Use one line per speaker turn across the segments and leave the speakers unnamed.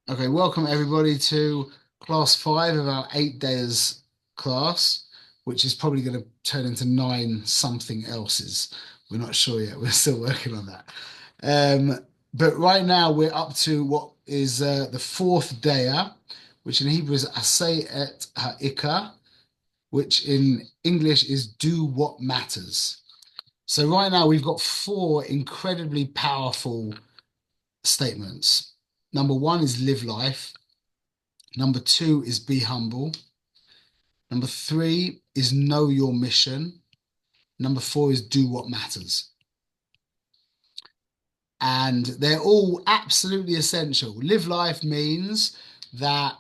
Okay, welcome everybody to class five of our 8 days class, which is probably going to turn into nine something else's. We're not sure yet. We're still working on that. But right now we're up to what is the fourth Dayah, which in Hebrew is Asay et Ha'ikah, which in English is do what matters. So right now we've got four incredibly powerful statements. Number one is live life. Number two is be humble. Number three is know your mission. Number four is do what matters. And they're all absolutely essential. Live life means that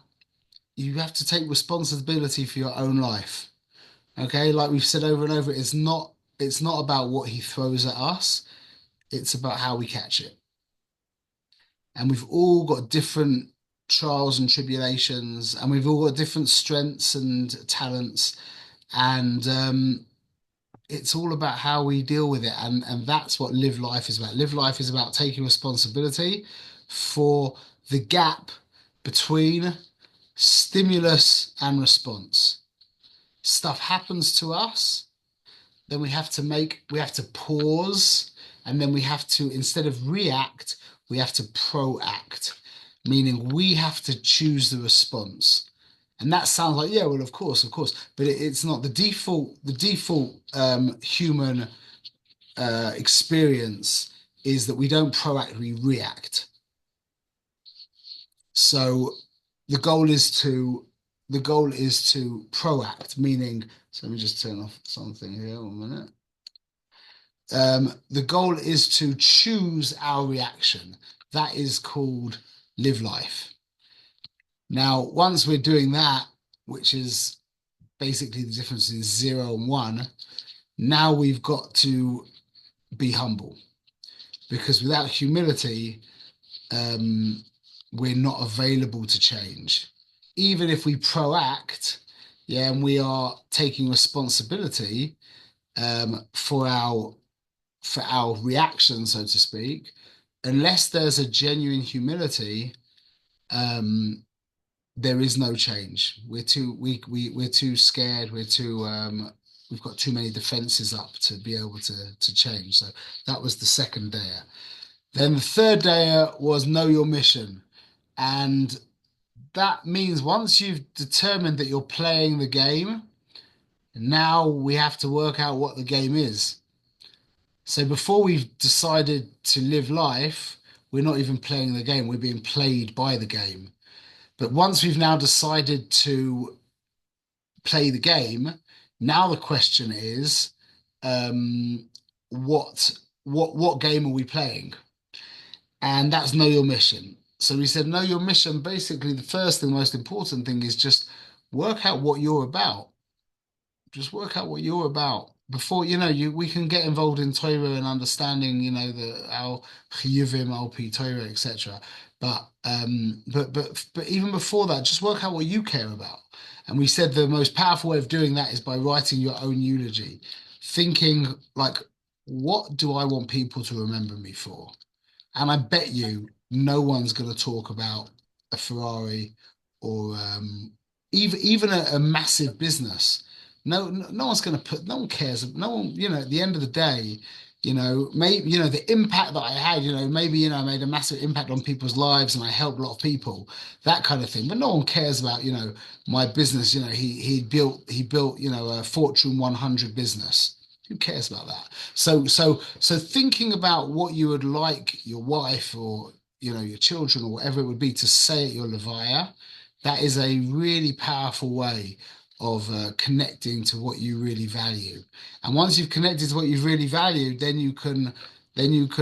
you have to take responsibility for your own life. Okay, like we've said over and over, it's not about what he throws at us, it's about how we catch it. And we've all got different trials and tribulations, and we've all got different strengths and talents. And it's all about how we deal with it, and that's what live life is about. Live life is about taking responsibility for the gap between stimulus and response. Stuff happens to us, then we have to pause, and then we have to, instead of react, we have to proact, meaning we have to choose the response. And that sounds like, yeah, well, of course, but it's not the default. The default human experience is that we don't proactively react. So the goal is to the goal is to proact, meaning. So let me just turn off something here. 1 minute. The goal is to choose our reaction. That is called live life. Now, once we're doing that, which is basically the difference is zero and one, now we've got to be humble, because without humility, we're not available to change. Even if we proact, yeah, and we are taking responsibility for our reaction, so to speak, unless there's a genuine humility, um, there is no change. We're too weak. We're too scared. We've got too many defenses up to be able to change. So that was the second day. Then the third day was know your mission. And that means once you've determined that you're playing the game, now we have to work out what the game is. So before we've decided to live life, we're not even playing the game, we're being played by the game. But once we've now decided to play the game, now the question is, um, what game are we playing? And that's know your mission. So we said know your mission. Basically, the first thing, the most important thing is just work out what you're about. Just work out what you're about before we can get involved in Torah and understanding the our chiyuvim al Torah, etc. But even before that, just work out what you care about. And we said the most powerful way of doing that is by writing your own eulogy, thinking like, what do I want people to remember me for? And I bet you no one's going to talk about a Ferrari or even a massive business. No one's going to put. No one cares. No one. At the end of the day, maybe the impact that I had. Maybe I made a massive impact on people's lives and I helped a lot of people. That kind of thing. But no one cares about my business. He built a Fortune 100 business. Who cares about that? So thinking about what you would like your wife or your children or whatever it would be to say at your levaya, that is a really powerful way of connecting to what you really value. And once you've connected to what you really value, then you can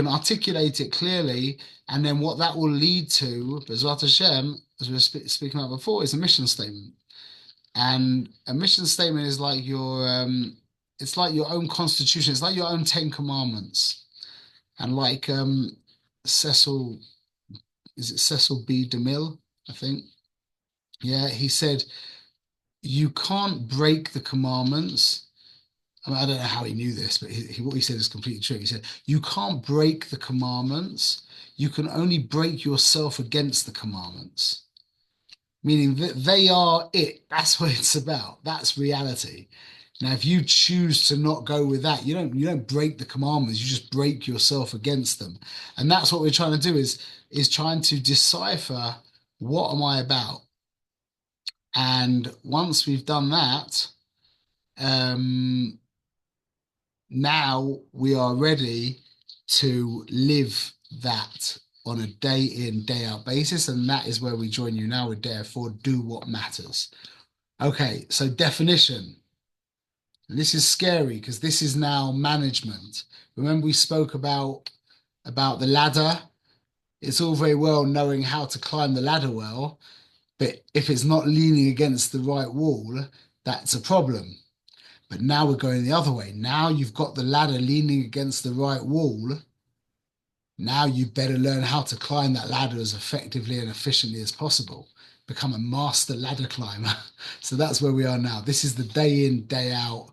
articulate it clearly, and then what that will lead to, B'ezrat Hashem, as we were speaking about before, is a mission statement. And a mission statement is like it's like your own constitution. It's like your own Ten Commandments. And like Cecil, is it Cecil B. DeMille? I think. Yeah, he said you can't break the commandments. I mean, I don't know how he knew this, but what he said is completely true. He said, "You can't break the commandments. You can only break yourself against the commandments." Meaning that they are it. That's what it's about. That's reality. Now, if you choose to not go with that, you don't break the commandments. You just break yourself against them. And that's what we're trying to do is trying to decipher what am I about. And once we've done that, um, now we are ready to live that on a day in, day out basis. And that is where we join you now with Dayah for Do What Matters. Okay, so definition. And this is scary because this is now management. Remember we spoke about the ladder? It's all very well knowing how to climb the ladder well, but if it's not leaning against the right wall, that's a problem. But now we're going the other way. Now you've got the ladder leaning against the right wall. Now you better learn how to climb that ladder as effectively and efficiently as possible. Become a master ladder climber. So that's where we are now. This is the day in, day out.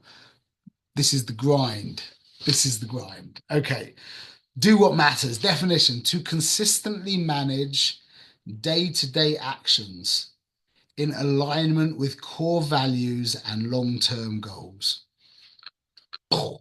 This is the grind. This is the grind. Okay. Do what matters. Definition: to consistently manage day-to-day actions in alignment with core values and long-term goals. I'll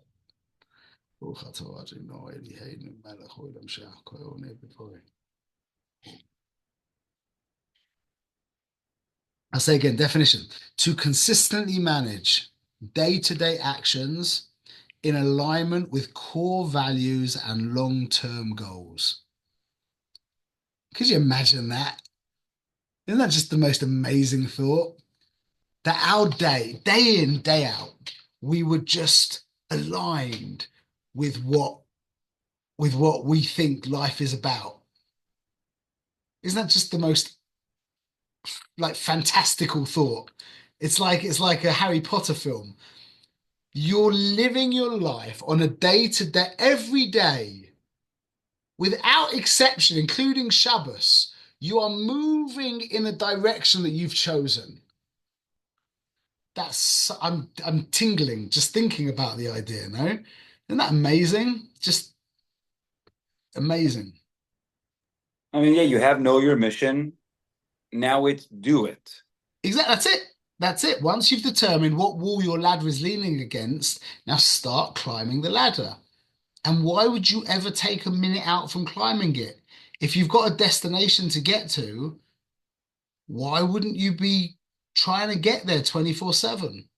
say again, definition: to consistently manage day-to-day actions in alignment with core values and long-term goals. Could you imagine that? Isn't that just the most amazing thought? That our day in, day out, we were just aligned with what we think life is about. Isn't that just the most like fantastical thought? It's like a Harry Potter film. You're living your life on a day to day, every day, without exception, including Shabbos. You are moving in a direction that you've chosen. I'm tingling just thinking about the idea, no? Isn't that amazing? Just amazing.
I mean, yeah, you have know your mission. Now it's do it.
Exactly. That's it. That's it. Once you've determined what wall your ladder is leaning against, now start climbing the ladder. And why would you ever take a minute out from climbing it? If you've got a destination to get to, why wouldn't you be trying to get there 24/7?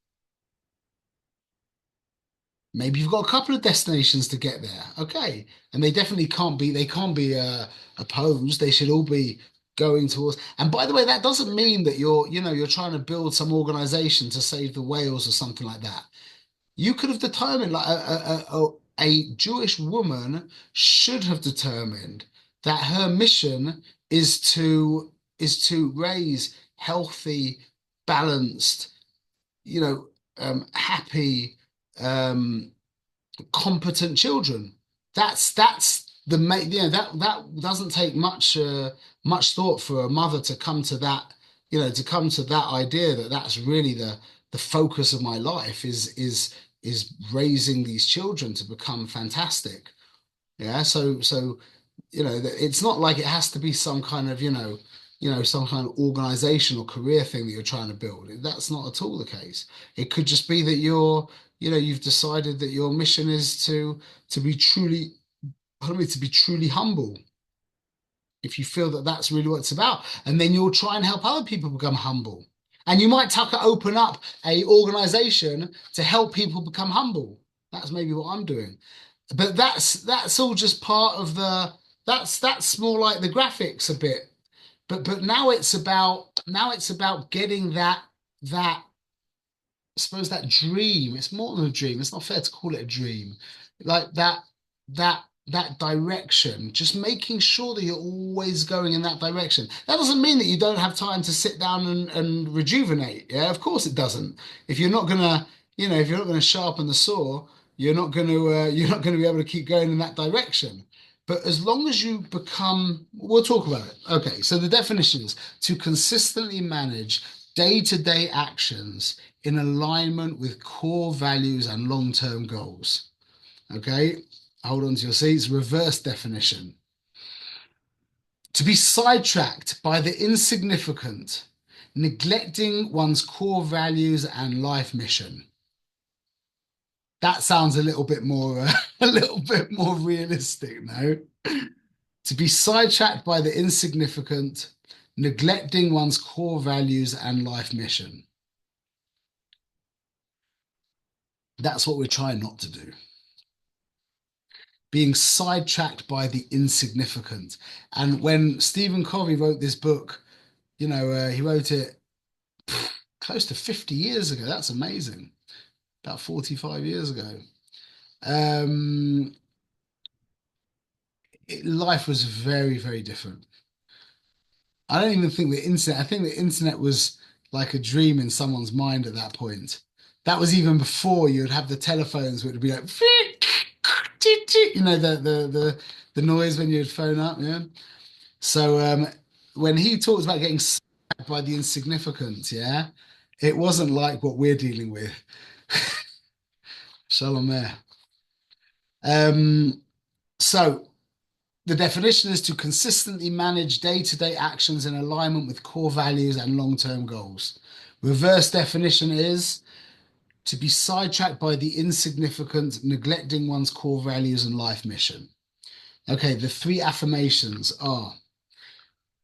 Maybe you've got a couple of destinations to get there. Okay. And they definitely can't be opposed. They should all be going towards. And by the way, that doesn't mean that you're trying to build some organization to save the whales or something like that. You could have determined, like a Jewish woman should have determined that her mission is to raise healthy, balanced, happy, um, competent children. That's the main. That doesn't take much thought for a mother to come to that. To come to that idea that that's really the focus of my life is raising these children to become fantastic. Yeah. So it's not like it has to be some kind of some kind of organizational career thing that you're trying to build. That's not at all the case. It could just be that you've decided that your mission is to be truly, pardon me, to be truly humble. If you feel that that's really what it's about, and then you'll try and help other people become humble. And you might open up a organization to help people become humble. That's maybe what I'm doing. But that's all just part of that's more like the graphics a bit. But now it's about getting that I suppose that dream. It's more than a dream. It's not fair to call it a dream. Like that direction, just making sure that you're always going in that direction. That doesn't mean that you don't have time to sit down and rejuvenate. Yeah, of course it doesn't. If you're not gonna sharpen the saw, you're not gonna be able to keep going in that direction. But as long as you we'll talk about it. Okay, so the definition is to consistently manage day-to-day actions in alignment with core values and long-term goals. Okay, hold on to your seats. Reverse definition. To be sidetracked by the insignificant, neglecting one's core values and life mission. That sounds a little bit more, a little bit more realistic, no? To be sidetracked by the insignificant, neglecting one's core values and life mission. That's what we're trying not to do. Being sidetracked by the insignificant. And when Stephen Covey wrote this book, he wrote it close to 50 years ago. That's amazing. About 45 years ago. Um, Life was very, very different. I don't even think the internet, I think the internet was like a dream in someone's mind at that point. That was even before you'd have the telephones, which would be like, the noise when you'd phone up, yeah. So when he talks about getting slapped by the insignificant, yeah, it wasn't like what we're dealing with. Shalom there. So the definition is to consistently manage day-to-day actions in alignment with core values and long-term goals. Reverse definition is to be sidetracked by the insignificant, neglecting one's core values and life mission. Okay, the three affirmations are: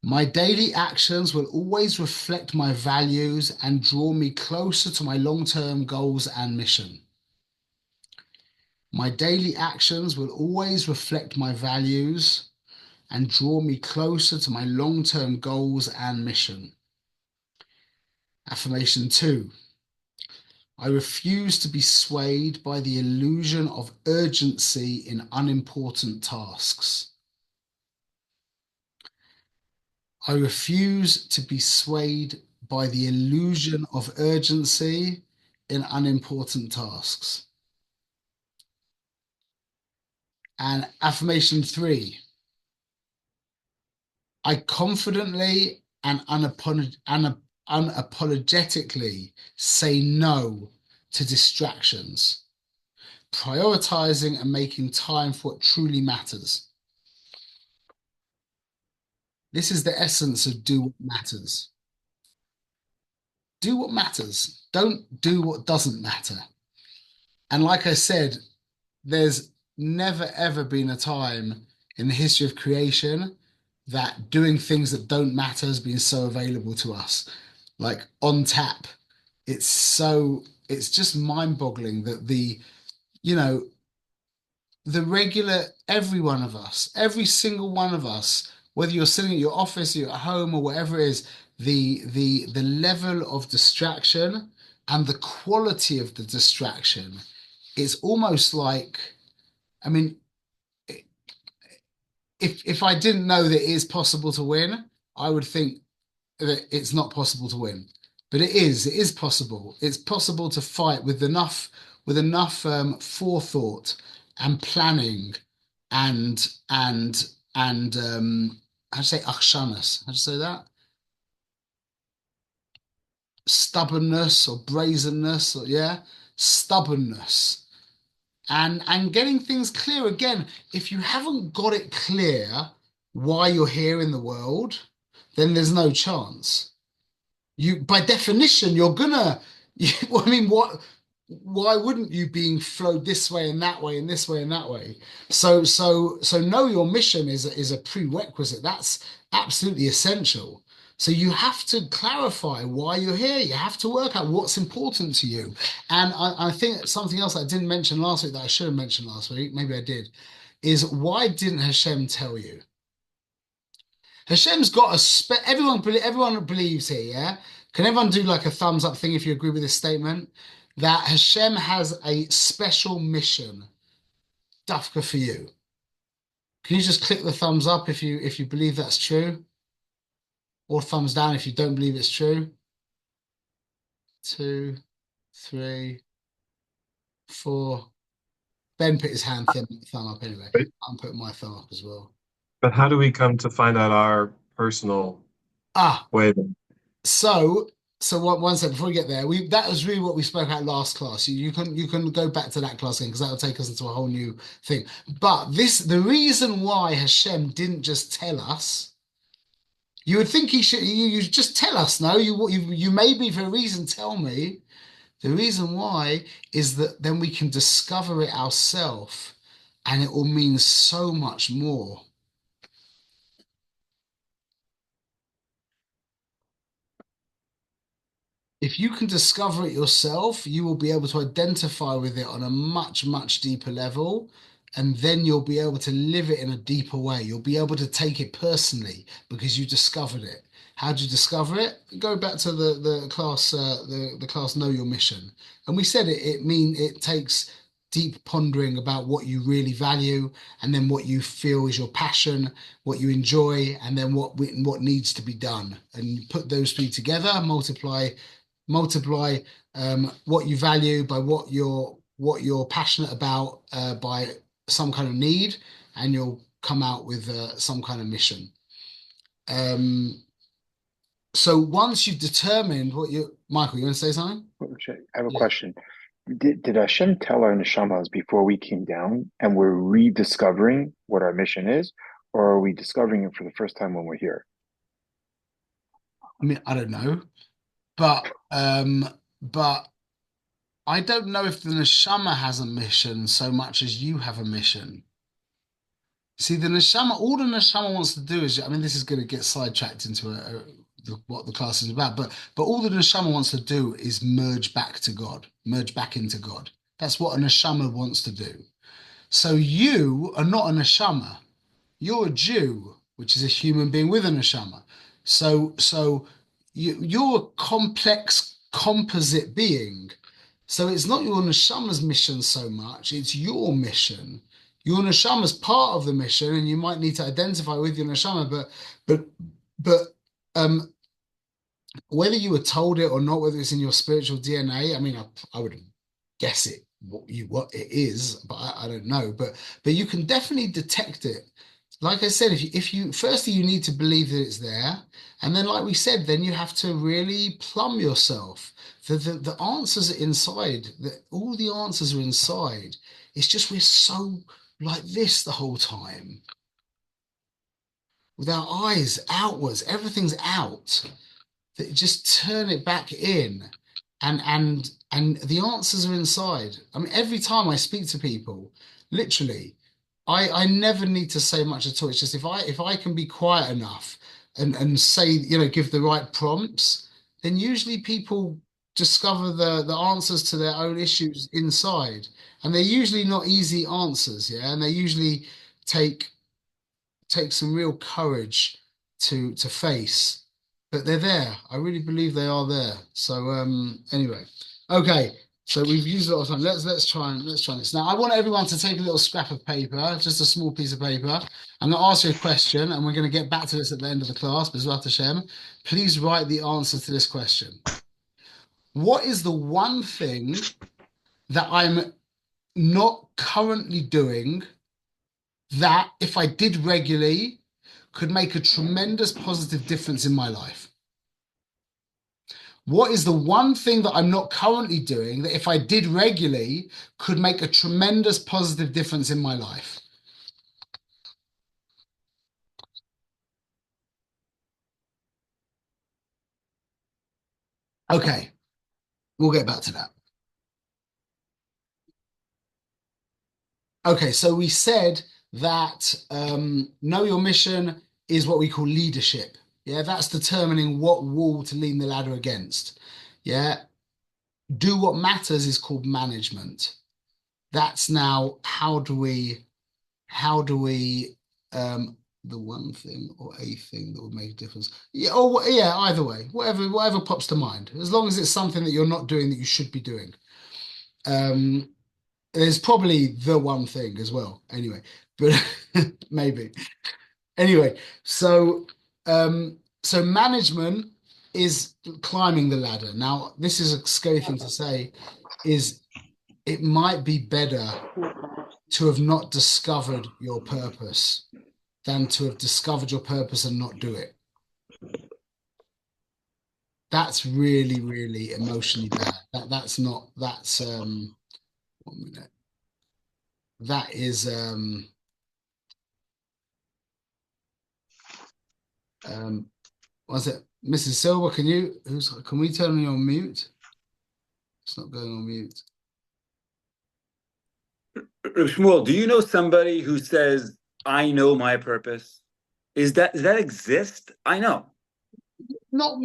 my daily actions will always reflect my values and draw me closer to my long-term goals and mission. My daily actions will always reflect my values and draw me closer to my long-term goals and mission. Affirmation 2. I refuse to be swayed by the illusion of urgency in unimportant tasks. I refuse to be swayed by the illusion of urgency in unimportant tasks. And affirmation 3. I confidently and unapologetically say no to distractions, prioritizing and making time for what truly matters. This is the essence of do what matters. Do what matters. Don't do what doesn't matter. And like I said, there's never ever been a time in the history of creation that doing things that don't matter has been so available to us, like on tap. It's just mind-boggling that you know, every one of us, every single one of us, whether you're sitting at your office, you're at home, or whatever it is, the level of distraction and the quality of the distraction is almost like, I mean, if I didn't know that it is possible to win, I would think that it's not possible to win. But it is possible. It's possible to fight with enough forethought and planning and how do you say akshanas? How do you say that? Stubbornness or brazenness or yeah, stubbornness. And getting things clear again. If you haven't got it clear why you're here in the world, then there's no chance. You, by definition, you're gonna. I mean, what? Why wouldn't you being flowed this way and that way and this way and that way? So know your mission is a prerequisite. That's absolutely essential. So you have to clarify why you're here. You have to work out what's important to you. And I think something else I didn't mention last week that I should have mentioned last week, maybe I did, is why didn't Hashem tell you? Hashem's got everyone believes here, yeah? Can everyone do like a thumbs up thing if you agree with this statement? That Hashem has a special mission, dafka for you. Can you just click the thumbs up if you believe that's true? Or thumbs down if you don't believe it's true? 2, 3, 4. Ben put his thumb up anyway.
Right.
I'm putting my thumb up as well.
But how do we come to find out our personal
Ah,
way then?
so So one second before we get there, we that was really what we spoke about last class. You can go back to that class again because that'll take us into a whole new thing. But the reason why Hashem didn't just tell us, you would think he should. You just tell us. No, you maybe for a reason tell me. The reason why is that then we can discover it ourselves, and it will mean so much more. If you can discover it yourself, you will be able to identify with it on a much, much deeper level. And then you'll be able to live it in a deeper way. You'll be able to take it personally because you discovered it. How do you discover it? Go back to the class, the class Know Your Mission. And we said it takes deep pondering about what you really value, and then what you feel is your passion, what you enjoy, and then what needs to be done. And you put those three together, multiply what you value by what you're passionate about, by some kind of need, and you'll come out with some kind of mission. Um, so once you've determined what you, Michael, you want to say something?
I have a
Yeah.
question. Did Hashem tell our neshamas before we came down and we're rediscovering what our mission is, or are we discovering it for the first time when we're here?
I mean, I don't know, but I don't know if the neshama has a mission so much as you have a mission. See, the neshama, all the neshama wants to do is, I mean, this is going to get sidetracked into what the class is about, but all the neshama wants to do is merge back to God, merge back into God. That's what a neshama wants to do. So you are not a neshama. You're a Jew, which is a human being with a neshama. So you're a complex composite being. So it's not your neshama's mission so much, it's your mission. Your neshama's part of the mission, and you might need to identify with your neshama, but but um whether you were told it or not, whether it's in your spiritual DNA, I mean, I would guess it what it is, but I don't know. But you can definitely detect it. Like I said, if you firstly you need to believe that it's there, and then like we said, then you have to really plumb yourself. The answers are inside. All the answers are inside. It's just we're so like this the whole time, with our eyes outwards. Everything's out. That just turn it back in, and the answers are inside. I mean, every time I speak to people, literally, I never need to say much at all. It's just if I can be quiet enough and say, give the right prompts, then usually people discover the answers to their own issues inside. And they're usually not easy answers, yeah, and they usually take take some real courage to face, but they're there. I really believe they are there. So anyway, okay. So we've used a lot of time. Let's try this. Now I want everyone to take a little scrap of paper, just a small piece of paper. I'm going to ask you a question, and we're going to get back to this at the end of the class. B'ezrat Hashem, please write the answer to this question. What is the one thing that I'm not currently doing that, if I did regularly, could make a tremendous positive difference in my life? What is the one thing that I'm not currently doing that, if I did regularly, could make a tremendous positive difference in my life? Okay, we'll get back to that. Okay, so we said that know your mission is what we call leadership. Yeah, that's determining what wall to lean the ladder against. Yeah, do what matters is called management. That's now how do we the one thing or a thing that would make a difference. Yeah, or yeah, either way, whatever pops to mind, as long as it's something that you're not doing that you should be doing. um there's probably the one thing as well, anyway, but maybe. Anyway, so management is climbing the ladder. Now this is a scary thing to say, is it might be better to have not discovered your purpose than to have discovered your purpose and not do it. that's really, really emotionally bad. That's not that's 1 minute. That is was it Mrs. Silver? Can we turn me on mute? It's not going on mute.
Shmuel, do you know somebody who says, I know my purpose? Does that exist? I know.
Not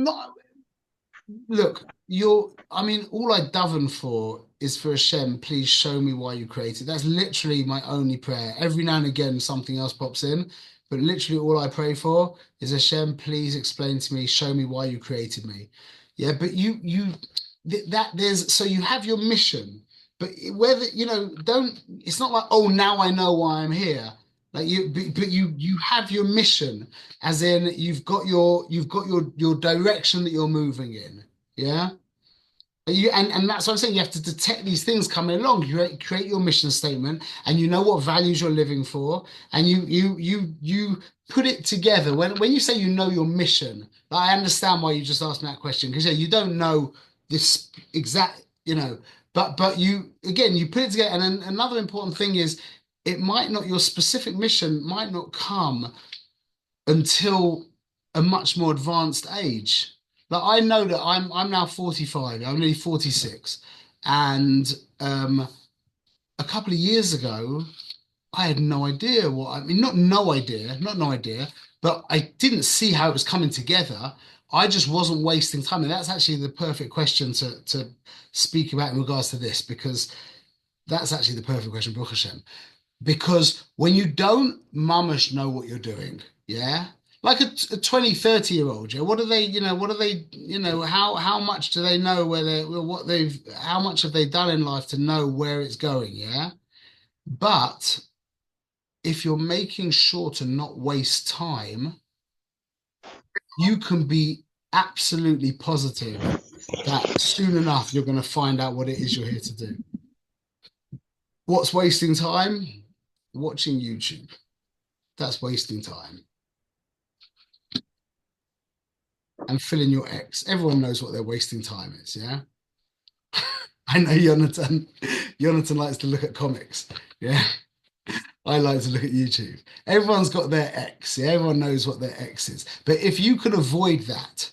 look, I mean, all I daven for is for Hashem, please show me why you created. That's literally my only prayer. Every now and again, something else pops in, but literally all I pray for is Hashem, please explain to me, show me why you created me. Yeah, but so you have your mission, but whether, it's not like, oh, now I know why I'm here. Like but you have your mission, as in you've got your direction that you're moving in. Yeah. And that's what I'm saying. You have to detect these things coming along. You create your mission statement, and you know what values you're living for, and you put it together. When you say you know your mission, I understand why you just asked me that question, because you don't know this exact, but you put it together. And then another important thing is, your specific mission might not come until a much more advanced age. Like, I know that I'm now 45, I'm nearly 46. And a couple of years ago, I had no idea not no idea, not no idea, but I didn't see how it was coming together. I just wasn't wasting time. And that's actually the perfect question to speak about in regards to this, because that's actually the perfect question, Baruch Hashem. Because when you don't mamash know what you're doing, yeah, like a 20, 30-year-old, yeah, how much do they know how much have they done in life to know where it's going, yeah? But if you're making sure to not waste time, you can be absolutely positive that soon enough you're going to find out what it is you're here to do. What's wasting time? Watching YouTube. That's wasting time. And filling your X. Everyone knows what their wasting time is, yeah? I know Jonathan. Jonathan likes to look at comics, yeah? I like to look at YouTube. Everyone's got their X, yeah? Everyone knows what their X is. But if you can avoid that,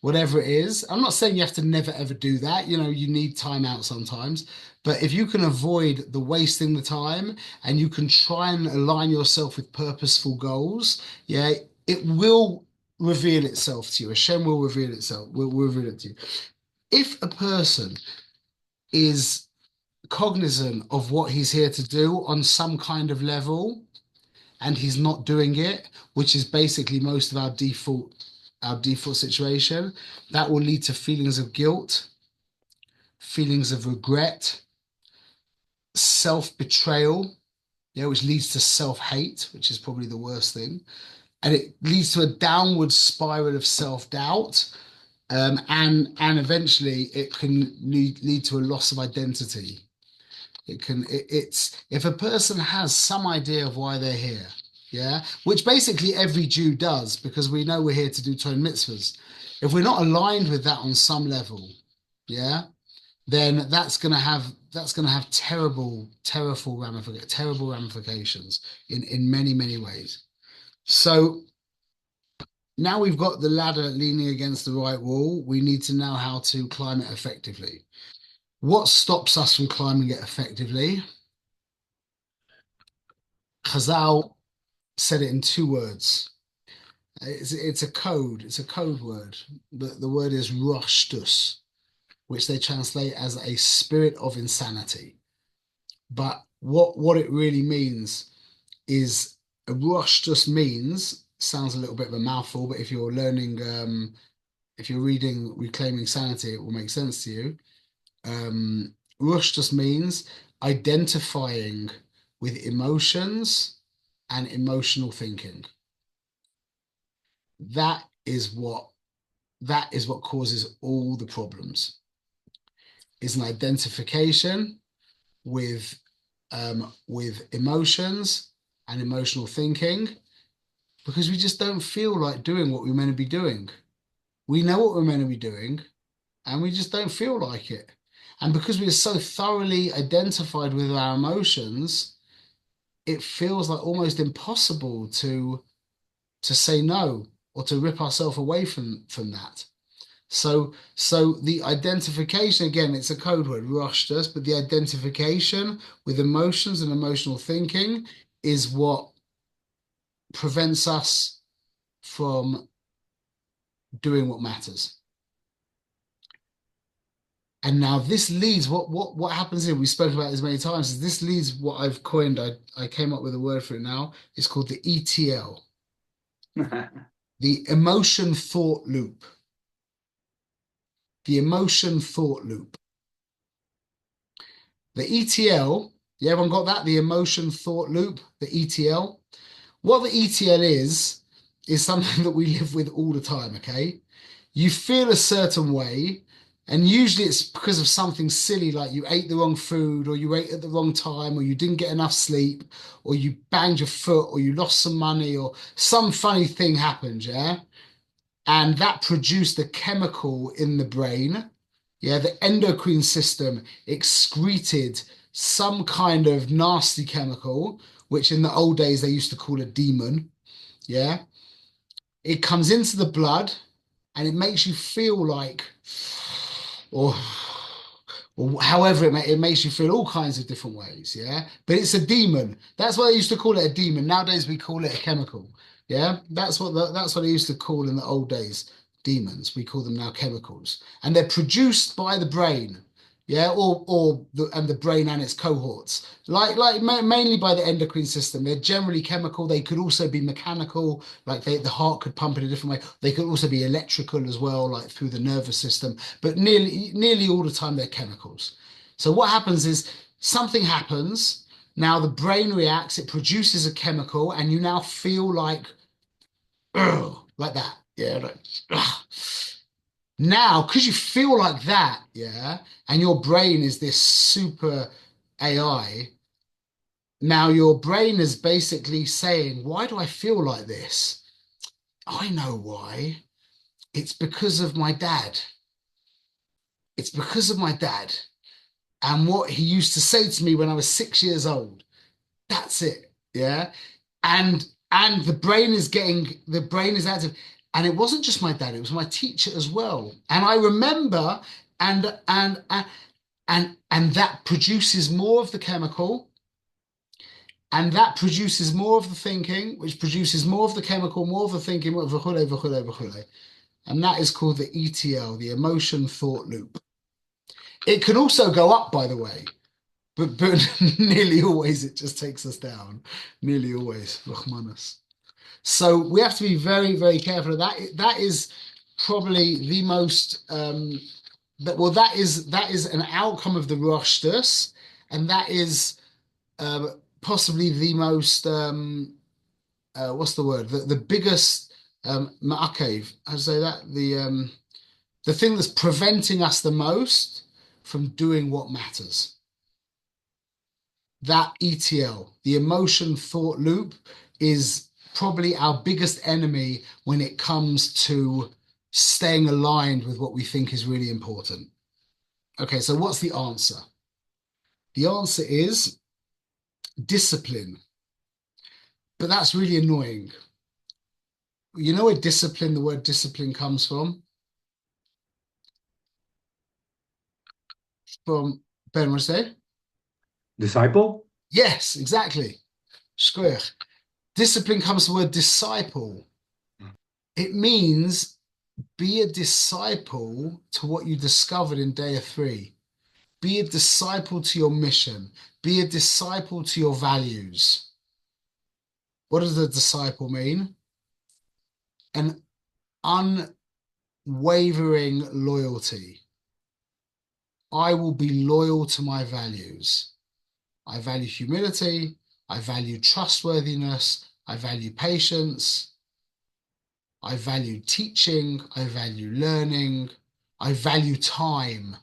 whatever it is, I'm not saying you have to never ever do that. You need time out sometimes. But if you can avoid the wasting the time, and you can try and align yourself with purposeful goals, yeah, it will reveal itself to you. Hashem will reveal it to you. If a person is cognizant of what he's here to do on some kind of level, and he's not doing it, which is basically most of our default situation, that will lead to feelings of guilt, feelings of regret, self-betrayal, yeah, which leads to self-hate, which is probably the worst thing. And it leads to a downward spiral of self-doubt. And eventually it can lead to a loss of identity. It's if a person has some idea of why they're here, yeah, which basically every Jew does, because we know we're here to do Torah mitzvahs. If we're not aligned with that on some level, yeah, then that's gonna have terrible ramifications in many, many ways. So now we've got the ladder leaning against the right wall, we need to know how to climb it effectively. What stops us from climbing it effectively? Chazal said it in 2 words. It's a code. It's a code word. The word is roshtus, which they translate as a spirit of insanity. But what it really means is, a roshtus sounds a little bit of a mouthful, but if you're learning, if you're reading Reclaiming Sanity, it will make sense to you. Rush just means identifying with emotions and emotional thinking. That is what causes all the problems. Is an identification with emotions and emotional thinking, because we just don't feel like doing what we're meant to be doing. We know what we're meant to be doing, and we just don't feel like it. And because we are so thoroughly identified with our emotions, it feels like almost impossible to say no or to rip ourselves away from that. So the identification, again, it's a code word, rushed, but the identification with emotions and emotional thinking is what prevents us from doing what matters. And now this leads, what happens here, we've spoken about this many times, is this leads what I've coined, I came up with a word for it now, it's called the ETL, the emotion thought loop. The emotion thought loop. The ETL, yeah, everyone got that? The emotion thought loop, the ETL. What the ETL is something that we live with all the time, okay? You feel a certain way, and usually it's because of something silly, like you ate the wrong food, or you ate at the wrong time, or you didn't get enough sleep, or you banged your foot, or you lost some money, or some funny thing happened, yeah? And that produced a chemical in the brain. Yeah, the endocrine system excreted some kind of nasty chemical, which in the old days they used to call a demon. Yeah, it comes into the blood and it makes you feel like, or however it makes you feel all kinds of different ways. Yeah, but it's a demon. That's why they used to call it a demon. Nowadays we call it a chemical. Yeah, that's what they used to call in the old days demons. We call them now chemicals, and they're produced by the brain. Yeah, and the brain and its cohorts, mainly by the endocrine system. They're generally chemical. They could also be mechanical, like the heart could pump in a different way. They could also be electrical as well, like through the nervous system. But nearly all the time they're chemicals. So what happens is something happens. Now the brain reacts. It produces a chemical, and you now feel like that. Yeah, like, ugh. Now, because you feel like that, yeah, and your brain is this super AI, now your brain is basically saying, why do I feel like this? I know why. It's because of my dad. It's because of my dad and what he used to say to me when I was 6 years old. That's it. Yeah. And the brain is active. And it wasn't just my dad, it was my teacher as well. And I remember and that produces more of the chemical, and that produces more of the thinking, which produces more of the chemical, more of the thinking, and that is called the ETL, the emotion thought loop. It can also go up, by the way, but nearly always it just takes us down. Nearly always. Rahmanas. So we have to be very, very careful of that. That is probably the most that is an outcome of the Roshtus, and that is possibly the most what's the word? The biggest ma'akev. How to say that? The thing that's preventing us the most from doing what matters. That ETL, the emotion thought loop, is probably our biggest enemy when it comes to staying aligned with what we think is really important. Okay, so what's the answer? The answer is discipline. But that's really annoying. You know where discipline, the word discipline comes from? From Ben, what say?
Disciple?
Yes, exactly. Square. Discipline comes from the word disciple. It means be a disciple to what you discovered in Dayah 3. Be a disciple to your mission. Be a disciple to your values. What does a disciple mean? An unwavering loyalty. I will be loyal to my values. I value humility. I value trustworthiness. I value patience. I value teaching. I value learning. I value time.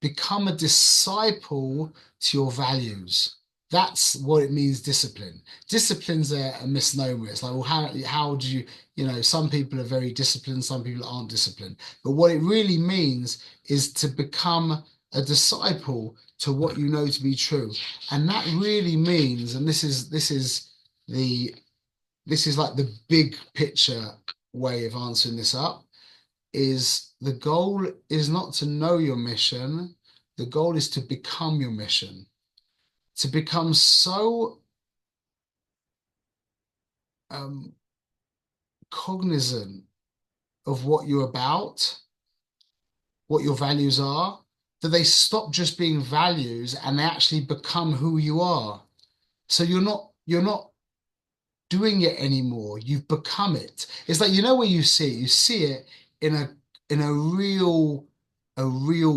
Become a disciple to your values. That's what it means, discipline. Discipline's a misnomer. It's like, well, how do you, some people are very disciplined, some people aren't disciplined. But what it really means is to become a disciple to what you know to be true. And that really means, and the this is like the big picture way of answering this up, is the goal is not to know your mission, the goal is to become your mission, to become so um, cognizant of what you're about, what your values are, that they stop just being values and they actually become who you are. So you're not doing it anymore. You've become it. It's like, where you see it in a real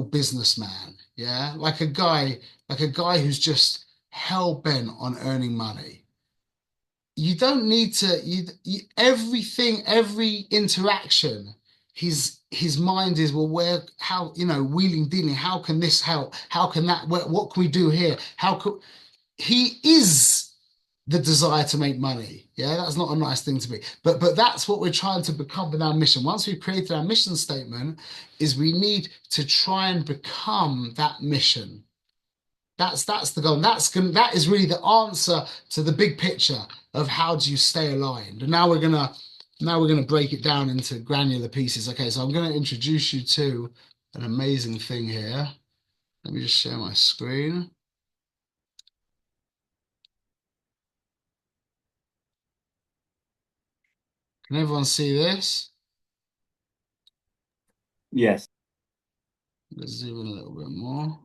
businessman. Yeah. Like a guy who's just hell bent on earning money. You don't need to everything, every interaction, his mind is, well, where, how, wheeling dealing, how can this help, how can that work, what can we do here, how could he is the desire to make money. Yeah, that's not a nice thing to be, but that's what we're trying to become with our mission. Once we've created our mission statement, is we need to try and become that mission. That's the goal. That is really the answer to the big picture of how do you stay aligned. And now we're gonna break it down into granular pieces. Okay, so I'm gonna introduce you to an amazing thing here. Let me just share my screen. Can everyone see this?
Yes.
Let's zoom in a little bit more.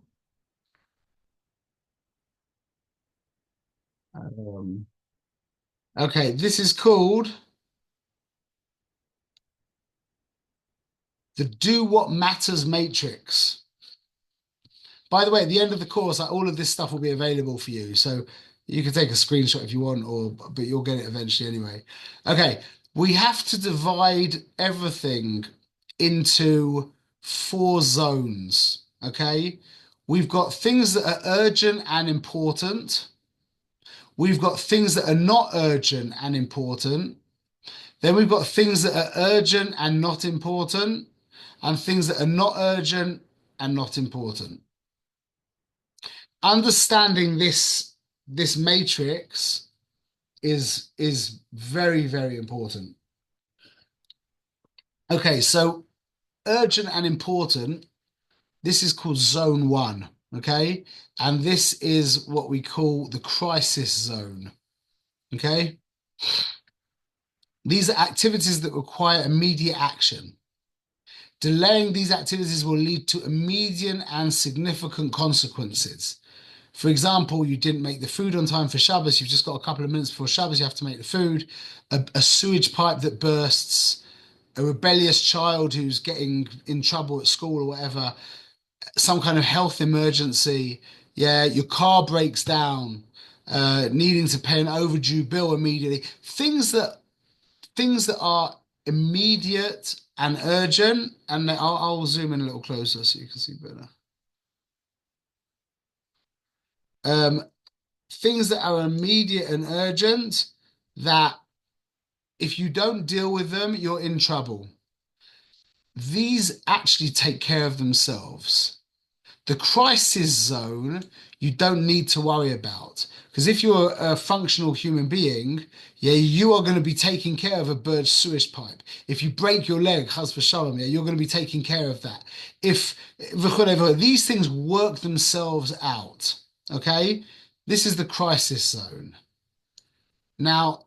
Okay, this is called the Do What Matters Matrix. By the way, at the end of the course, all of this stuff will be available for you. So you can take a screenshot if you want, but you'll get it eventually anyway. Okay, we have to divide everything into 4 zones. Okay, we've got things that are urgent and important. We've got things that are not urgent and important. Then we've got things that are urgent and not important, and things that are not urgent and not important. Understanding this matrix is very, very important. Okay, so urgent and important, this is called zone 1. Okay, and this is what we call the crisis zone. Okay, these are activities that require immediate action. Delaying these activities will lead to immediate and significant consequences. For example, you didn't make the food on time for Shabbos. You've just got a couple of minutes before Shabbos. You have to make the food. A sewage pipe that bursts. A rebellious child who's getting in trouble at school or whatever. Some kind of health emergency. Yeah, your car breaks down. Needing to pay an overdue bill immediately. Things that are immediate and urgent. And I'll zoom in a little closer so you can see better. Things that are immediate and urgent, that if you don't deal with them, you're in trouble. These actually take care of themselves. The crisis zone, you don't need to worry about. Because if you're a functional human being, yeah, you are going to be taking care of a burst sewage pipe. If you break your leg, chas v'shalom, yeah, you're going to be taking care of that. If these things work themselves out, okay? This is the crisis zone. Now,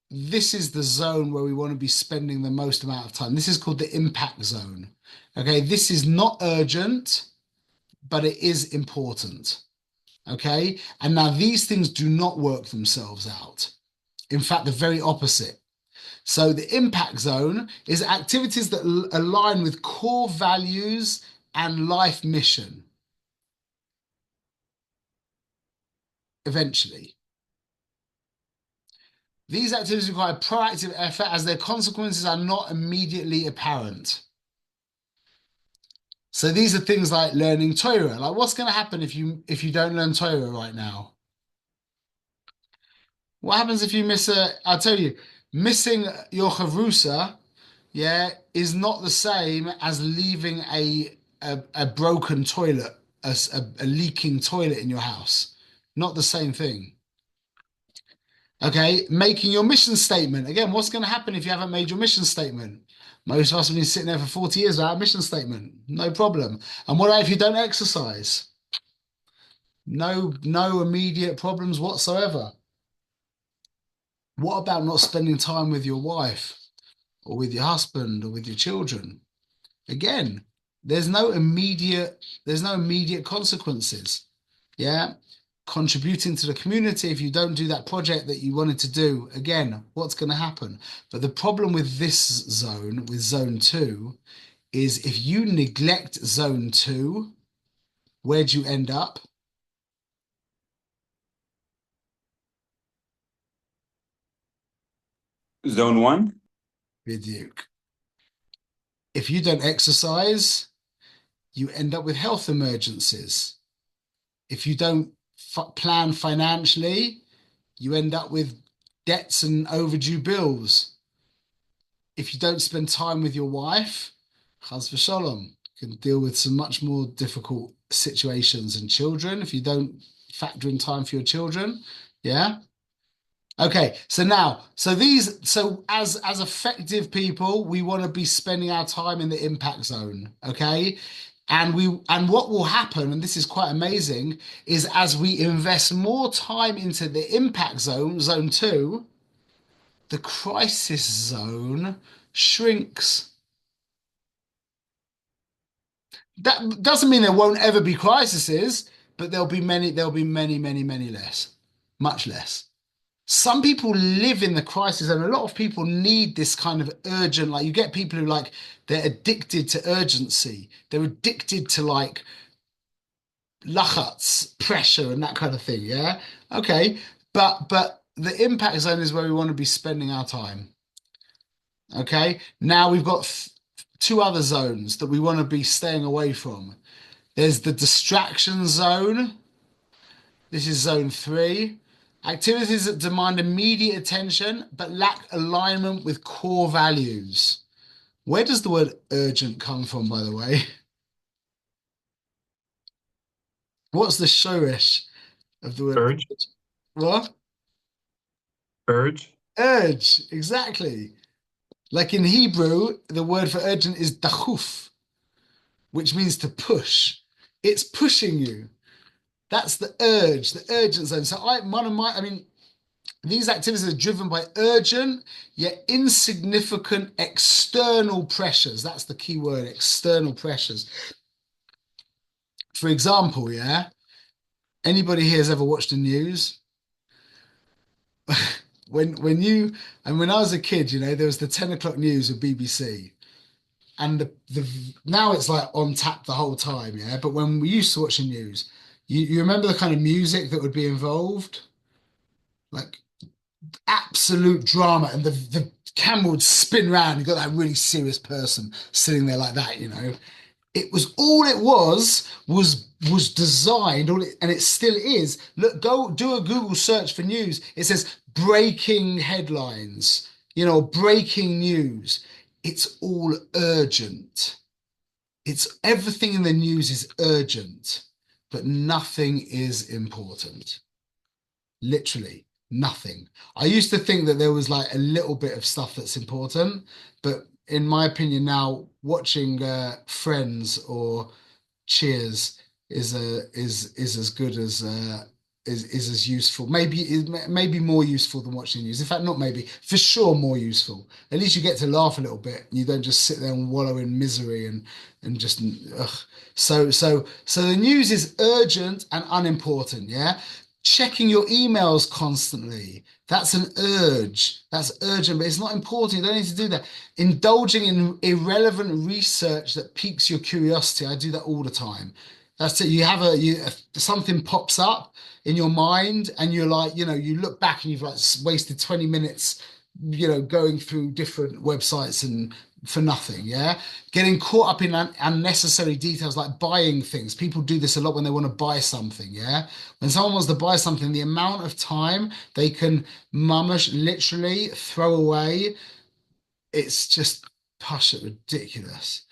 this is the zone where we want to be spending the most amount of time. This is called the impact zone. Okay, this is not urgent, but it is important. Okay, and now these things do not work themselves out. In fact, the very opposite. So the impact zone is activities that align with core values and life mission. Eventually. These activities require proactive effort as their consequences are not immediately apparent. So these are things like learning Torah. Like, what's going to happen if you don't learn Torah right now? What happens if you miss I'll tell you, missing your chavrusa, yeah, is not the same as leaving a broken toilet, a leaking toilet in your house. Not the same thing. Okay, making your mission statement. Again, what's going to happen if you haven't made your mission statement? Most of us have been sitting there for 40 years without a mission statement. No problem. And what if you don't exercise? No immediate problems whatsoever. What about not spending time with your wife or with your husband or with your children? Again, there's no immediate consequences. Yeah. Contributing to the community, if you don't do that project that you wanted to do, again, what's going to happen? But the problem with this zone, with zone 2, is if you neglect zone 2, where do you end up?
Zone 1?
Biduk. If you don't exercise, you end up with health emergencies. If you don't plan financially, you end up with debts and overdue bills. If you don't spend time with your wife, chas v'shalom, can deal with some much more difficult situations. And children, if you don't factor in time for your children, yeah. Okay, so as effective people, we want to be spending our time in the impact zone, okay? And what will happen, and this is quite amazing, is as we invest more time into the impact zone, zone 2, the crisis zone shrinks. That doesn't mean there won't ever be crises, but there'll be many less, much less. Some people live in the crisis, and a lot of people need this kind of urgent, like you get people who like, they're addicted to urgency. They're addicted to like lachats, pressure and that kind of thing. Yeah. Okay. But the impact zone is where we want to be spending our time. Okay. Now we've got two other zones that we want to be staying away from. There's the distraction zone. This is zone 3. Activities that demand immediate attention but lack alignment with core values. Where does the word urgent come from, by the way? What's the shoresh of the word
Urge.
what?
Urge.
Urge, exactly. Like in Hebrew, the word for urgent is dachuf, which means to push. It's pushing you. That's the urge, the urgent zone. So I mean, these activities are driven by urgent yet insignificant external pressures. That's the key word, external pressures. For example, yeah, anybody here has ever watched the news? when when I was a kid, you know, there was the 10 o'clock news with BBC. And now it's like on tap the whole time, yeah. But when we used to watch the news, you remember the kind of music that would be involved? Like absolute drama, and the camera would spin round. You got that really serious person sitting there like that, you know. It was all it was designed, and it still is. Look, go do a Google search for news. It says breaking headlines, you know, breaking news. It's all urgent. It's everything in the news is urgent, but nothing is important. Literally nothing. I used to think that there was like a little bit of stuff that's important, but in my opinion now, watching Friends or Cheers is as good as is as useful. Maybe more useful than watching news. In fact, not maybe, for sure more useful. At least you get to laugh a little bit. You don't just sit there and wallow in misery and just ugh. So the news is urgent and unimportant, yeah? Checking your emails constantly. That's an urge. That's urgent, but it's not important. You don't need to do that. Indulging in irrelevant research that piques your curiosity. I do that all the time. That's it. Something pops up in your mind, and you're like, you know, you look back and you've like wasted 20 minutes going through different websites and for nothing, yeah? Getting caught up in unnecessary details like buying things. People do this a lot when they want to buy something, yeah? When someone wants to buy something, the amount of time they can literally throw away, it's just ridiculous.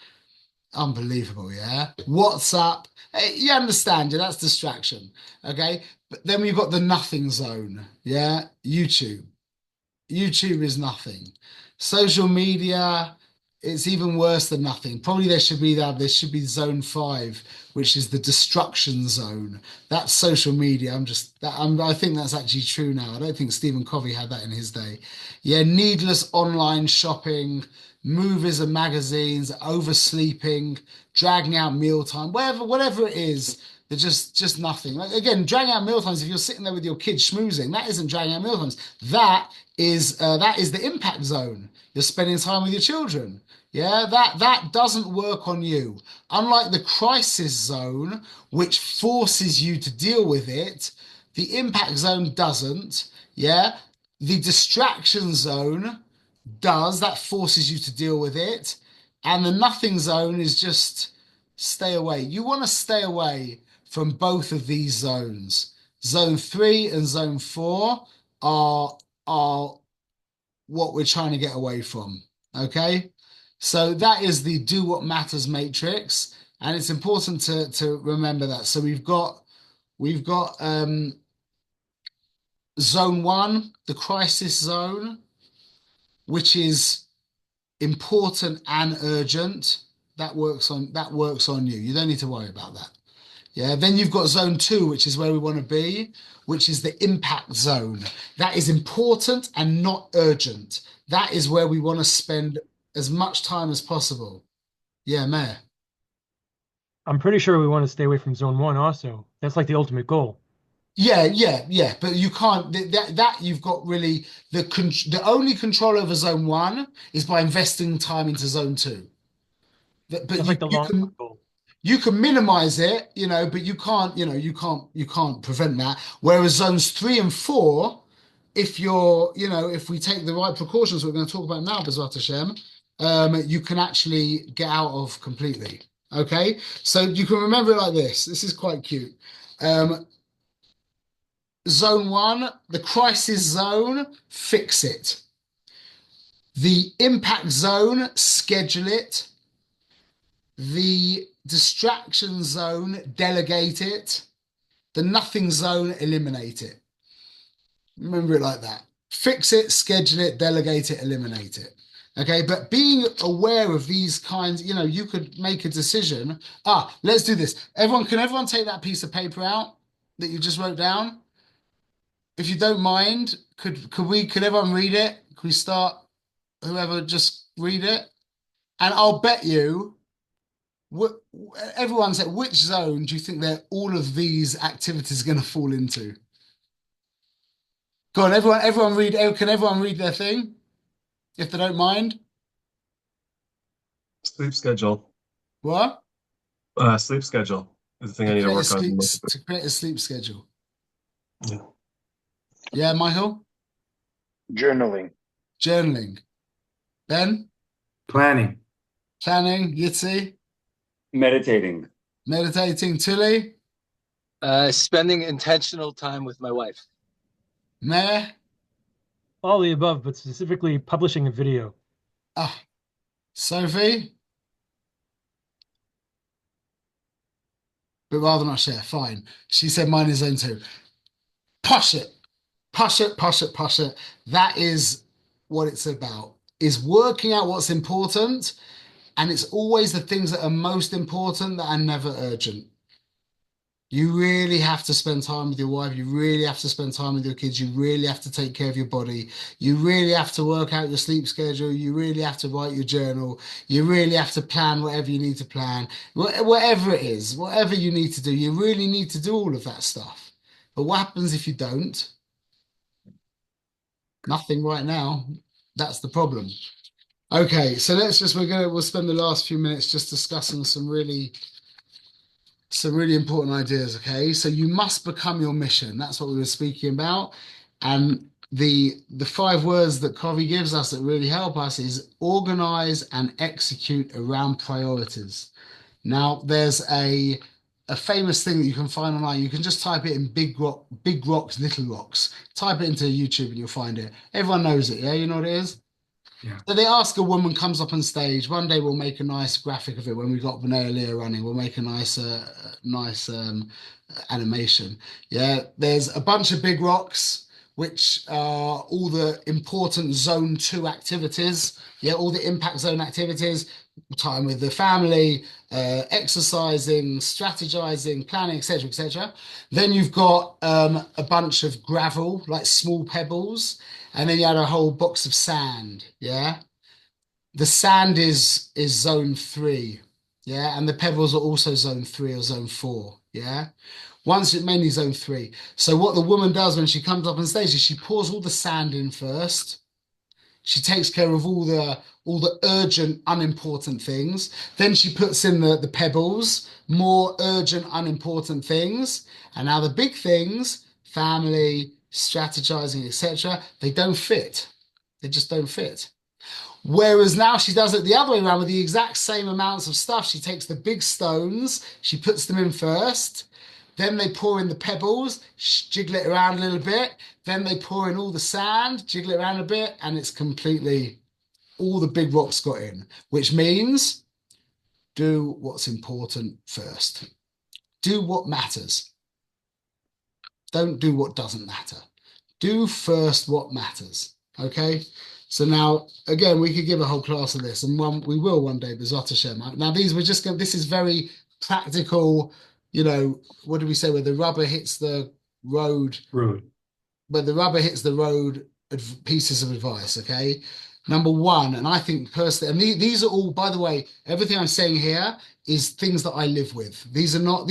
Unbelievable, yeah? WhatsApp, you understand, yeah, that's distraction, okay? But then we've got the nothing zone, yeah? YouTube. YouTube is nothing. Social media, it's even worse than nothing. Probably there should be zone 5, which is the destruction zone. That's social media. I think that's actually true now. I don't think Stephen Covey had that in his day. Yeah, needless online shopping, movies and magazines, oversleeping, dragging out mealtime, whatever it is. They're just nothing. Like, again, dragging out mealtimes. If you're sitting there with your kids schmoozing, that isn't dragging out mealtimes. That is the impact zone. You're spending time with your children. Yeah, that doesn't work on you. Unlike the crisis zone, which forces you to deal with it, the impact zone doesn't. Yeah, the distraction zone does. That forces you to deal with it, and the nothing zone is just stay away. You want to stay away from both of these zones. Zone 3 and zone 4 are what we're trying to get away from. Okay, so that is the do what matters matrix, and it's important to remember that. So we've got zone 1, the crisis zone, which is important and urgent. That works on you. You don't need to worry about that. Yeah, then you've got zone 2, which is where we want to be, which is the impact zone. That is important and not urgent. That is where we want to spend as much time as possible. Yeah, Mayor.
I'm pretty sure we want to stay away from zone 1 also. That's like the ultimate goal.
Yeah. But you can't. That you've got really the only control over zone 1 is by investing time into zone 2. But
That's like the long goal.
You can minimize it, but you can't prevent that. Whereas zones 3 and 4, if we take the right precautions we're going to talk about now, B'ezrat Hashem, you can actually get out of completely. Okay, so you can remember it like this. This is quite cute. Zone 1, the crisis zone, fix it. The impact zone, schedule it. The distraction zone, delegate it. The nothing zone, eliminate it. Remember it like that. Fix it, schedule it, delegate it, eliminate it. Okay, but being aware of these kinds, you could make a decision. Let's do this. Can everyone take that piece of paper out that you just wrote down? If you don't mind, could everyone read it? Could we start, whoever, just read it? And I'll bet you, everyone said, which zone do you think that all of these activities are going to fall into? Go on, everyone read. Can everyone read their thing, if they don't mind?
Sleep schedule.
What?
Sleep schedule is the thing I need to work on.
To create a sleep schedule.
Yeah.
Yeah, Michael?
Journaling.
Ben?
Planning.
Yitzi?
Meditating.
Tuli?
Spending intentional time with my wife.
Mayor?
All the above, but specifically publishing a video.
Sophie? But rather not share. Fine. She said mine is zone 2. Push it. That is what it's about. Is working out what's important, and it's always the things that are most important that are never urgent. You really have to spend time with your wife. You really have to spend time with your kids. You really have to take care of your body. You really have to work out your sleep schedule. You really have to write your journal. You really have to plan whatever you need to plan. Whatever it is, whatever you need to do, you really need to do all of that stuff. But what happens if you don't? Nothing right now. That's the problem. Okay, so we'll spend the last few minutes just discussing some really important ideas. Okay, so you must become your mission. That's what we were speaking about. And the 5 words that Covey gives us that really help us is organize and execute around priorities. Now, there's a famous thing that you can find online. You can just type it in big rocks, little rocks. Type it into YouTube and you'll find it. Everyone knows it, yeah? You know what it is?
Yeah.
So they ask a woman, comes up on stage. One day we'll make a nice graphic of it when we got Benea Leah running. We'll make a nice animation. Yeah, there's a bunch of big rocks, which are all the important zone 2 activities. Yeah, all the impact zone activities, time with the family, exercising, strategizing, planning, etc., etc. Then you've got a bunch of gravel, like small pebbles, and then you had a whole box of sand. Yeah, the sand is zone 3. Yeah, and the pebbles are also zone 3 or zone 4. Yeah, mainly zone 3. So what the woman does when she comes up on stage is she pours all the sand in first. She takes care of all the urgent, unimportant things. Then she puts in the pebbles, more urgent, unimportant things. And now the big things, family, strategizing, etc., they don't fit. They just don't fit. Whereas now she does it the other way around with the exact same amounts of stuff. She takes the big stones, she puts them in first. Then they pour in the pebbles, jiggle it around a little bit. Then they pour in all the sand, jiggle it around a bit, and it's completely, all the big rocks got in, which means do what's important first. Do what matters. Don't do what doesn't matter. Do first what matters. Okay? So now, again, we could give a whole class of this, and we will one day, B'ezrat Hashem. Now, this is very practical, what do we say, where the rubber hits the road, pieces of advice, okay? Number one, and I think personally, and these are all, by the way, everything I'm saying here is things that I live with. These are not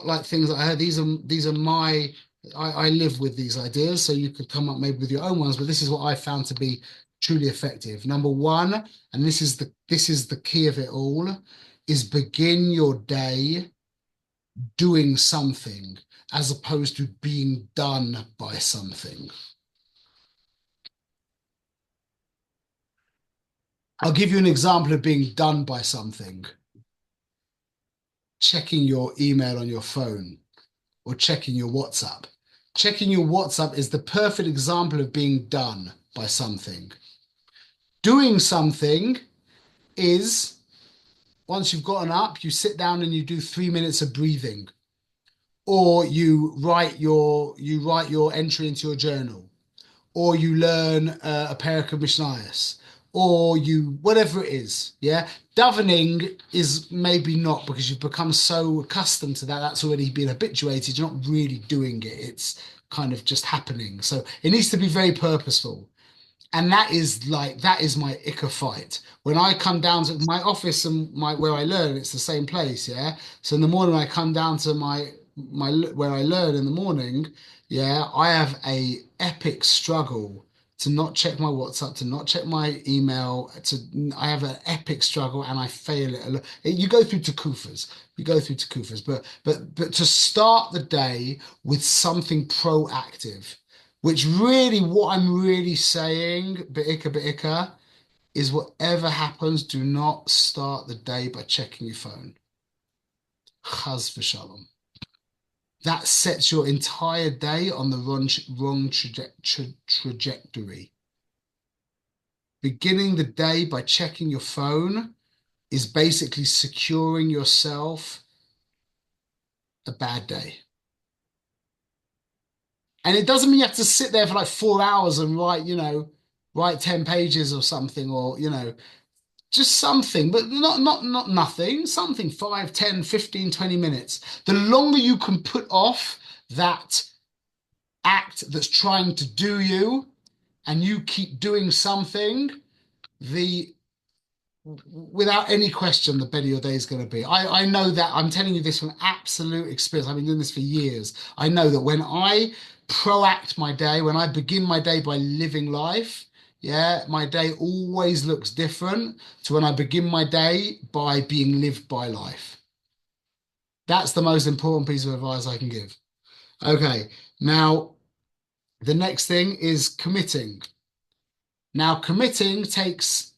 like things that I heard. These are my, I live with these ideas, so you could come up maybe with your own ones, but this is what I found to be truly effective. Number one, and this is the key of it all, is begin your day doing something as opposed to being done by something. I'll give you an example of being done by something. Checking your email on your phone or checking your WhatsApp. Checking your WhatsApp is the perfect example of being done by something. Doing something is, once you've gotten up, you sit down and you do 3 minutes of breathing, or you write your entry into your journal, or you learn a parak of Mishnayos, or whatever it is. Yeah, davening is maybe not, because you've become so accustomed to that. That's already been habituated. You're not really doing it. It's kind of just happening. So it needs to be very purposeful. And that is my Iker fight. When I come down to my office and where I learn, it's the same place, yeah. So in the morning, when I come down to my where I learn in the morning, yeah, I have a epic struggle to not check my WhatsApp, to not check my email. I have an epic struggle, and I fail it a lot. You go through takufas, but to start the day with something proactive. Which really, what I'm really saying, be'ika, is whatever happens, do not start the day by checking your phone. Chas v'shalom. That sets your entire day on the wrong trajectory. Beginning the day by checking your phone is basically securing yourself a bad day. And it doesn't mean you have to sit there for like 4 hours and write 10 pages or something, or, just something, but not nothing, something, 5, 10, 15, 20 minutes. The longer you can put off that act that's trying to do you, and you keep doing something, without any question, the better your day is going to be. I know that. I'm telling you this from absolute experience. I've been doing this for years. I know that when I proact my day, when I begin my day by living life, yeah, my day always looks different to when I begin my day by being lived by life. That's the most important piece of advice I can give. Okay, now The next thing is committing. Now, committing takes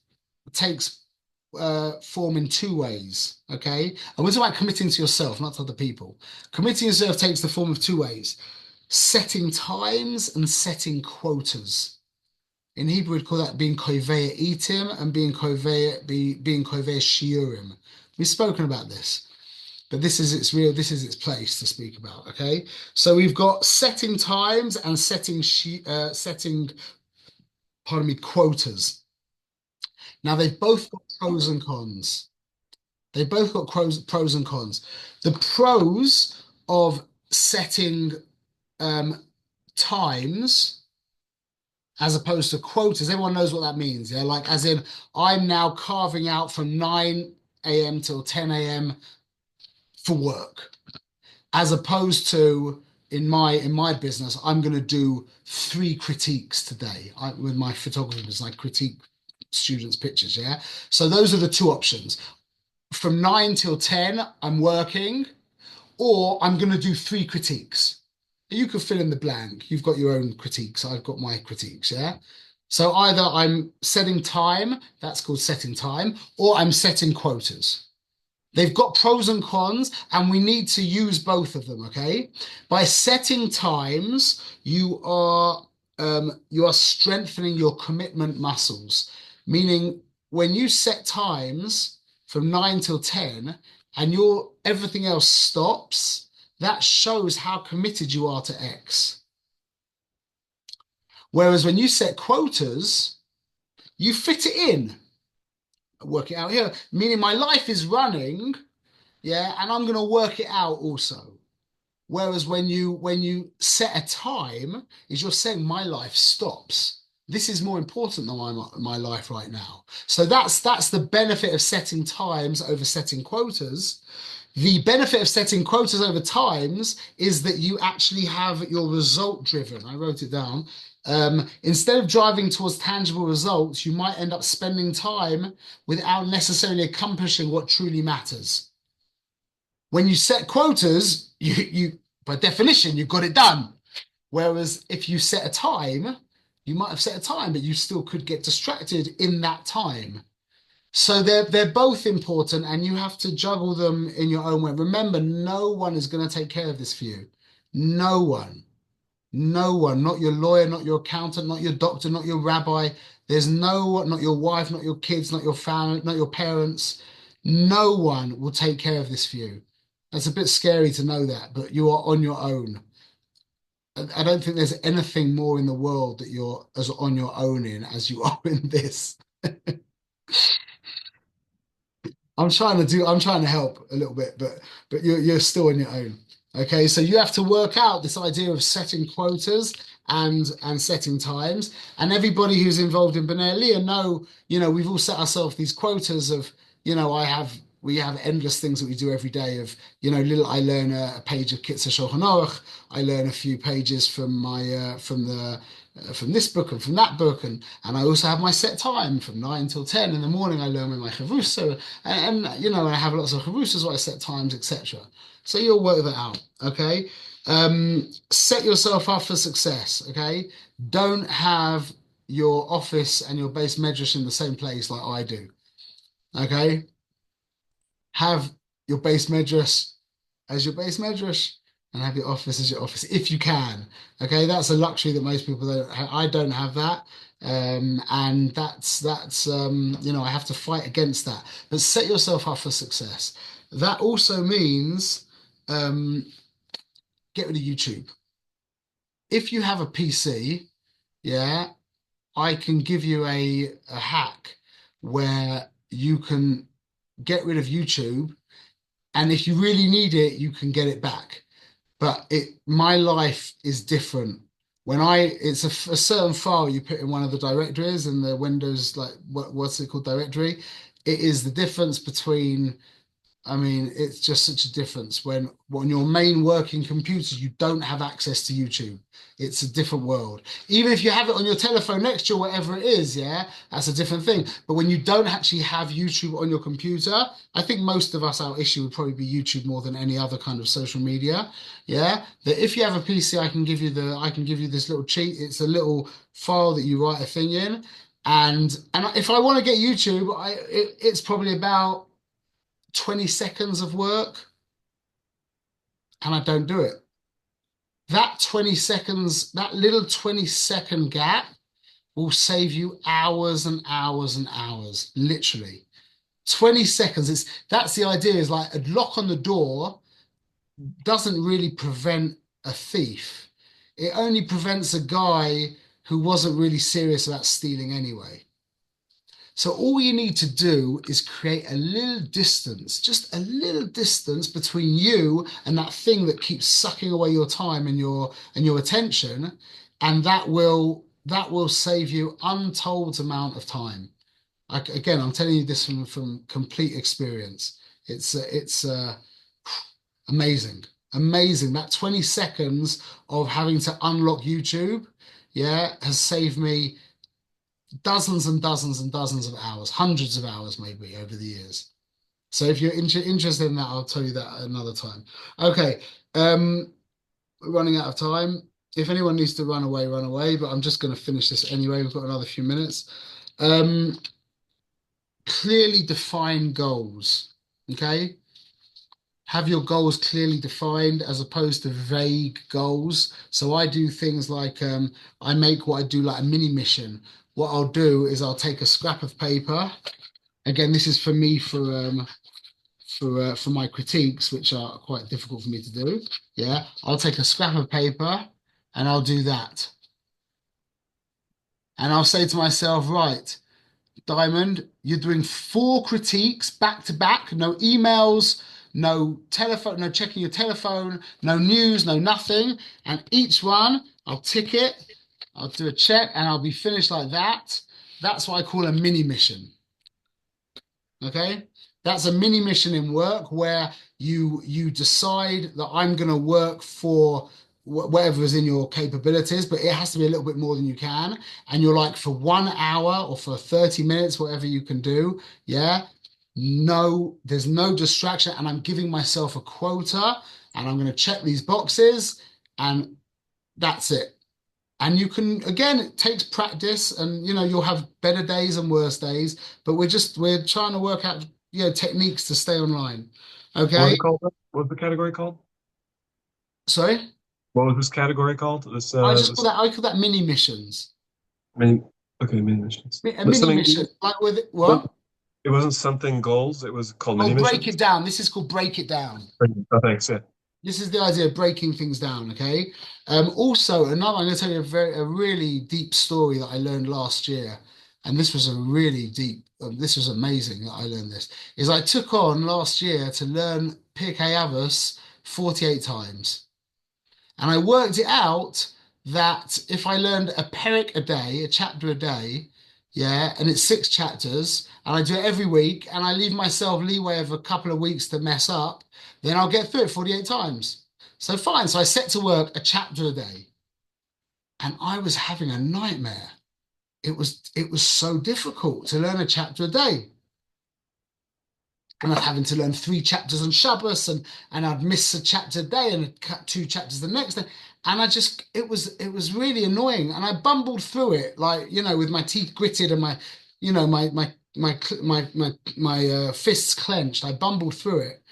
form in two ways, okay? And we're talking about committing to yourself, not to other people. Committing yourself takes the form of two ways: setting times and setting quotas. In Hebrew, we'd call that being kovei itim and being kovei shiurim. We've spoken about this, but this is its place to speak about. Okay, so we've got setting times and setting quotas. Now they've both got pros and cons. They've both got pros and cons. The pros of setting times as opposed to quotas, everyone knows what that means. Yeah, like as in I'm now carving out from 9 a.m. till 10 a.m. for work, as opposed to in my business, I'm going to do 3 critiques today. With my photography business, I critique students' pictures. Yeah, so those are the two options. From 9 till 10, I'm working, or I'm going to do 3 critiques. You could fill in the blank. You've got your own critiques. I've got my critiques, yeah? So either I'm setting time, that's called setting time, or I'm setting quotas. They've got pros and cons, and we need to use both of them, okay? By setting times, you are strengthening your commitment muscles, meaning when you set times from 9 till 10 and everything else stops, that shows how committed you are to X. Whereas when you set quotas, you fit it in. Work it out here, meaning my life is running, yeah, and I'm going to work it out also. Whereas when you set a time, is you're saying my life stops. This is more important than my life right now. So that's the benefit of setting times over setting quotas. The benefit of setting quotas over times is that you actually have your result driven. I wrote it down. Instead of driving towards tangible results, you might end up spending time without necessarily accomplishing what truly matters. When you set quotas, you by definition, you've got it done. Whereas if you set a time, you might have set a time, but you still could get distracted in that time. So they're both important, and you have to juggle them in your own way. Remember, no one is going to take care of this for you. No one. No one. Not your lawyer, not your accountant, not your doctor, not your rabbi. There's not your wife, not your kids, not your family, not your parents. No one will take care of this for you. That's a bit scary to know that, but you are on your own. I don't think there's anything more in the world that you're as on your own in as you are in this. I'm trying to help a little bit, but you're still on your own. Okay, so you have to work out this idea of setting quotas and setting times. And everybody who's involved in B'nai Aliyah know, we've all set ourselves these quotas of, we have endless things that we do every day of, I learn a page of Kitzur Shulchan Aruch, I learn a few pages from my from this book and from that book, and I also have my set time from 9 till 10 in the morning. I learn with my chavrusa, and I have lots of chavrusas where I set times, etc. So you'll work that out, okay? Set yourself up for success, okay? Don't have your office and your base medrash in the same place like I do, okay? Have your base medrash as your base medrash and have your office as your office if you can. Okay, that's a luxury that most people don't have. I don't have that. And that's I have to fight against that. But set yourself up for success. That also means get rid of YouTube. If you have a PC, yeah, I can give you a hack where you can get rid of YouTube, and if you really need it, you can get it back. But my life is different. It's a certain file you put in one of the directories in the Windows, like what's it called, directory. It is the difference between I mean, it's just such a difference when on your main working computer, you don't have access to YouTube. It's a different world. Even if you have it on your telephone next to you, whatever it is, yeah, that's a different thing. But when you don't actually have YouTube on your computer, I think most of us, our issue would probably be YouTube more than any other kind of social media. Yeah. That if you have a PC, I can give you this little cheat. It's a little file that you write a thing in. And if I want to get YouTube, it's probably about 20 seconds of work, and I don't do it. That 20 seconds, that little 20-second gap will save you hours and hours and hours, literally. 20 seconds, that's the idea, is like a lock on the door doesn't really prevent a thief. It only prevents a guy who wasn't really serious about stealing anyway. So all you need to do is create a little distance, just a little distance between you and that thing that keeps sucking away your time and your attention, and that will save you untold amount of time. Again, I'm telling you this from complete experience. It's amazing, amazing. That 20 seconds of having to unlock YouTube, yeah, has saved me dozens and dozens and dozens of hours, hundreds of hours maybe over the years. So if you're interested in that, I'll tell you that another time. Okay, we're running out of time. If anyone needs to run away, but I'm just going to finish this anyway. We've got another few minutes. Clearly define goals, okay? Have your goals clearly defined as opposed to vague goals. So I do things like I make what I do like a mini mission. What I'll do is I'll take a scrap of paper. Again, this is for me for my critiques, which are quite difficult for me to do. Yeah, I'll take a scrap of paper and I'll do that. And I'll say to myself, right, Diamond, you're doing 4 critiques back to back, no emails, no telephone, no checking your telephone, no news, no nothing. And each one, I'll tick it, I'll do a check, and I'll be finished like that. That's what I call a mini mission. Okay? That's a mini mission in work where you decide that I'm going to work for whatever is in your capabilities, but it has to be a little bit more than you can. And you're like, for 1 hour or for 30 minutes, whatever you can do. Yeah. No, there's no distraction. And I'm giving myself a quota and I'm going to check these boxes and that's it. And you can, again, it takes practice and, you'll have better days and worse days, but we're trying to work out, techniques to stay online. Okay.
What was it called? What was the category called?
Sorry?
What was this category called? This
I call that mini missions.
mini missions.
A mini mission, like with what?
It wasn't something goals. It was called mini
break
missions.
it down. This is called break it down.
Oh, thanks. Yeah.
This is the idea of breaking things down. Okay. Also, I'm going to tell you a really deep story that I learned last year, and this was a really deep. This was amazing that I learned this. Is I took on last year to learn Pirkei Avos 48 times. And I worked it out that if I learned a perek a day, a chapter a day, yeah, and it's 6 chapters, and I do it every week, and I leave myself leeway of a couple of weeks to mess up, then I'll get through it 48 times. So fine. So I set to work a chapter a day, and I was having a nightmare. It was so difficult to learn a chapter a day. And I'm having to learn 3 chapters on Shabbos, and I'd miss a chapter a day and I'd cut 2 chapters the next day. And it was really annoying. And I bumbled through it, like, with my teeth gritted and my fists clenched. I bumbled through it.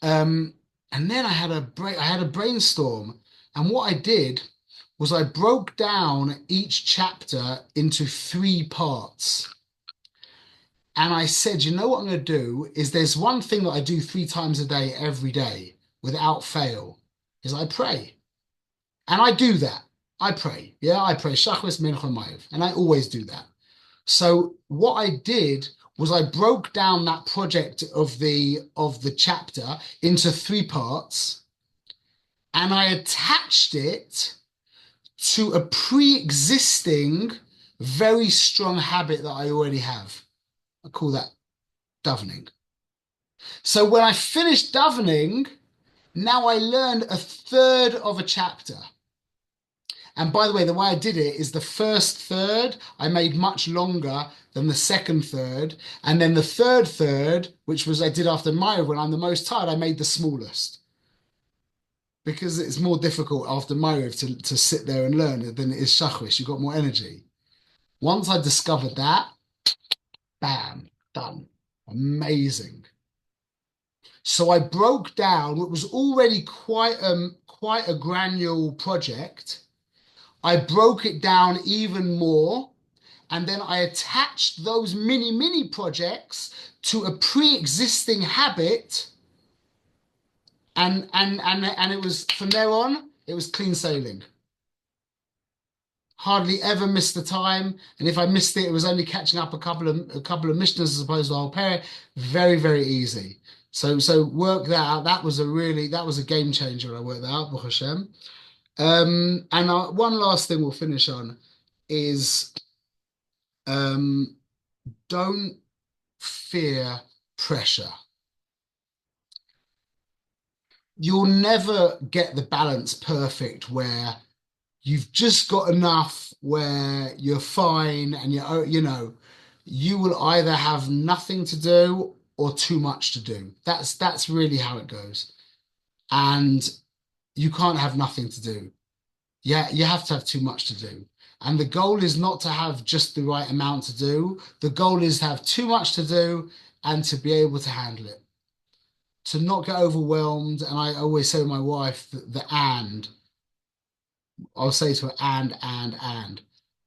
And then I had a brainstorm. And what I did was I broke down each chapter into 3 parts. And I said, what I'm going to do is there's one thing that I do 3 times a day, every day, without fail, is I pray. And I do that. I pray. Yeah, I pray Shachris, Mincha, Maariv. And I always do that. So what I did was I broke down that project of the chapter into 3 parts. And I attached it to a pre-existing, very strong habit that I already have. I call that davening. So when I finished davening, now I learned a third of a chapter. And by the way, the way I did it is the first third I made much longer than the second third. And then the third third, which was I did after Maya when I'm the most tired, I made the smallest. Because it's more difficult after Maya to sit there and learn than it is Shachris. You've got more energy. Once I discovered that, bam, done. Amazing. So I broke down what was already quite a granular project. I broke it down even more, and then I attached those mini projects to a pre-existing habit, and it was from there on, it was clean sailing. Hardly ever missed the time, and if I missed it, it was only catching up a couple of mishnahs as opposed to a whole pair. Very, very easy. So work that out. That was a game changer. I worked that out, Baruch Hashem. One last thing we'll finish on is don't fear pressure. You'll never get the balance perfect where you've just got enough where you're fine and you will either have nothing to do or too much to do. That's really how it goes. And you can't have nothing to do. Yeah, you have to have too much to do. And the goal is not to have just the right amount to do. The goal is to have too much to do and to be able to handle it. To not get overwhelmed. And I always say to my wife I'll say to her, and.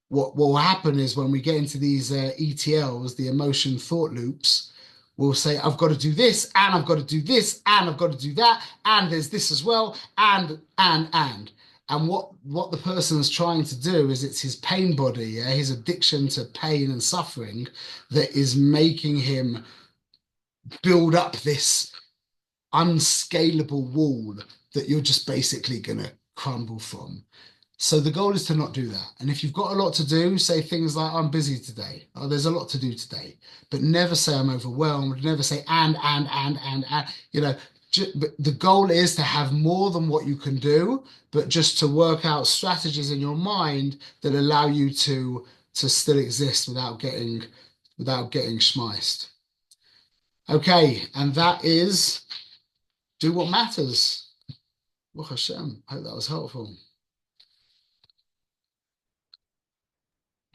What will happen is when we get into these ETLs, the emotion thought loops, we'll say, I've got to do this, and I've got to do this, and I've got to do that, and there's this as well, and. And what the person is trying to do is it's his pain body, yeah? His addiction to pain and suffering that is making him build up this unscalable wall that you're just basically going to crumble from. So the goal is to not do that. And if you've got a lot to do, say things like, I'm busy today. Oh, there's a lot to do today. But never say I'm overwhelmed. Never say and. But the goal is to have more than what you can do, but just to work out strategies in your mind that allow you to still exist without getting schmeiced. Okay, and that is do what matters. Baruch Hashem. I hope that was helpful.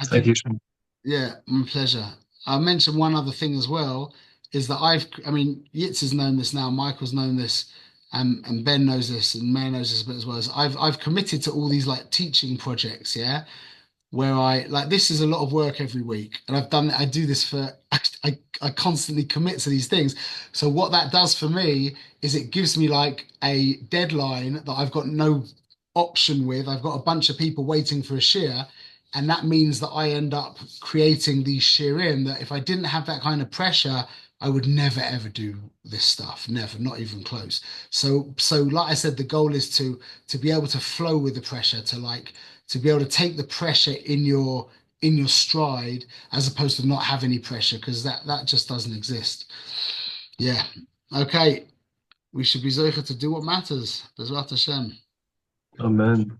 Thank you, Shem.
Yeah, my pleasure. I'll mention one other thing as well, is that Yitz has known this now, Michael's known this, and Ben knows this, and Mayor knows this a bit as well. As I've committed to all these like teaching projects, yeah, where this is a lot of work every week, and I do this for I constantly commit to these things. So what that does for me is it gives me like a deadline that I've got no option with. I've got a bunch of people waiting for a share, and that means that I end up creating these shirim that if I didn't have that kind of pressure, I would never ever do this stuff. Never, not even close. So like I said, the goal is to be able to flow with the pressure, to be able to take the pressure in your stride, as opposed to not have any pressure, because that just doesn't exist. Yeah. Okay. We should be zocher to do what matters. Bezrat Hashem.
Amen.